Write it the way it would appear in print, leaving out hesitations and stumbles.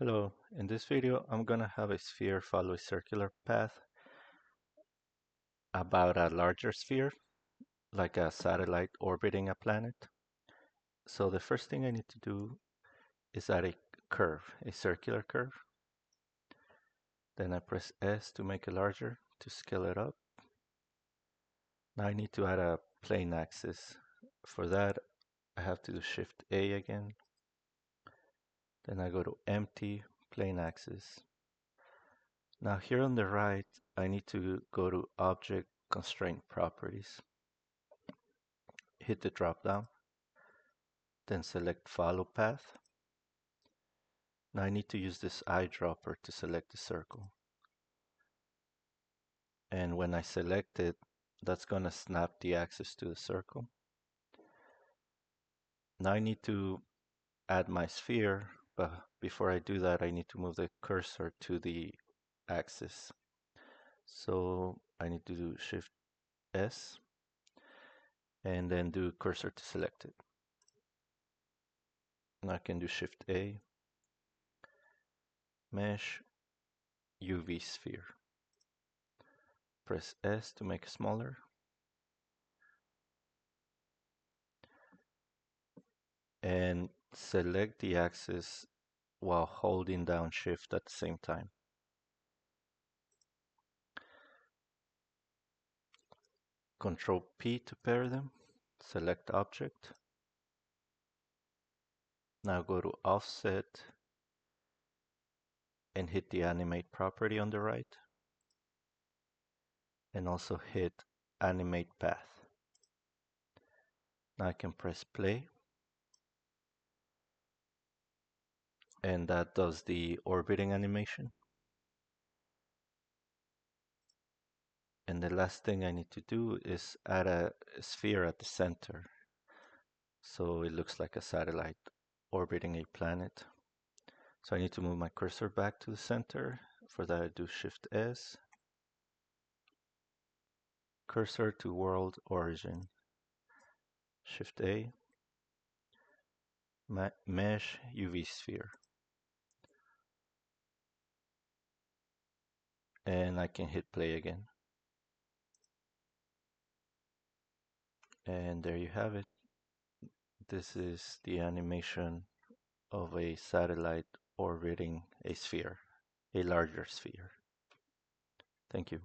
Hello, in this video I'm gonna have a sphere follow a circular path about a larger sphere, like a satellite orbiting a planet. So the first thing I need to do is add a curve, a circular curve. Then I press S to make it larger, to scale it up. Now I need to add a plane axis. For that, I have to do Shift A again. Then I go to Empty, Plane Axis. Now here on the right, I need to go to Object Constraint Properties. Hit the drop down, then select Follow Path. Now I need to use this eyedropper to select the circle. And when I select it, that's going to snap the axis to the circle. Now I need to add my sphere, but before I do that, I need to move the cursor to the axis. So I need to do Shift S and then do cursor to select it. Now I can do Shift A, Mesh, UV Sphere. Press S to make it smaller. And select the axis while holding down Shift at the same time. Control P to pair them. Select Object. Now go to Offset and hit the Animate property on the right. And also hit Animate Path. Now I can press play. And that does the orbiting animation. And the last thing I need to do is add a sphere at the center. So it looks like a satellite orbiting a planet. So I need to move my cursor back to the center. For that I do Shift S, cursor to world origin, Shift A, mesh UV sphere. And I can hit play again. And there you have it. This is the animation of a satellite orbiting a sphere, a larger sphere. Thank you.